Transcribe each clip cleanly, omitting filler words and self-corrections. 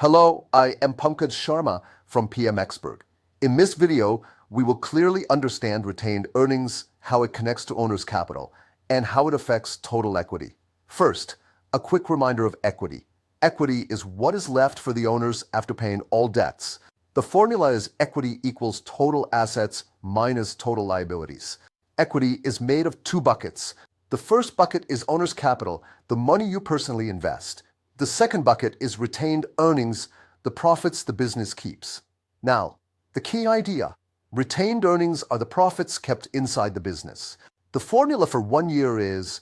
Hello, I am Pankaj Sharma from PM Expert. In this video, we will clearly understand retained earnings, how it connects to owner's capital, and how it affects total equity. First, a quick reminder of equity. Equity is what is left for the owners after paying all debts. The formula is equity equals total assets minus total liabilities. Equity is made of two buckets. The first bucket is owner's capital, the money you personally invest. The second bucket is retained earnings, the profits the business keeps. Now, the key idea. Retained earnings are the profits kept inside the business. The formula for 1 year is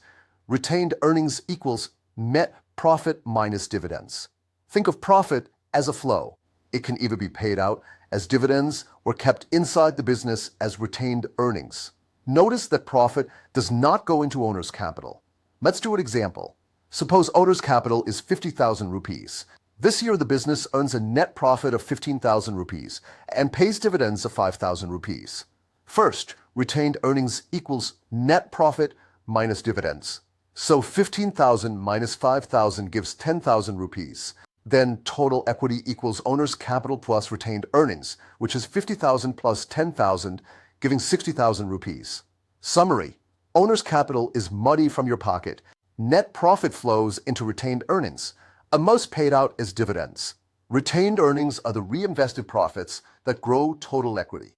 retained earnings equals net profit minus dividends. Think of profit as a flow. It can either be paid out as dividends or kept inside the business as retained earnings. Notice that profit does not go into owner's capital. Let's do an example. Suppose owner's capital is 50,000 rupees. This year the business earns a net profit of 15,000 rupees and pays dividends of 5,000 rupees. First, retained earnings equals net profit minus dividends. So 15,000 minus 5,000 gives 10,000 rupees. Then total equity equals owner's capital plus retained earnings, which is 50,000 plus 10,000, giving 60,000 rupees. Summary: owner's capital is money from your pocket. Net profit flows into retained earnings, most paid out as dividends. Retained earnings are the reinvested profits that grow total equity.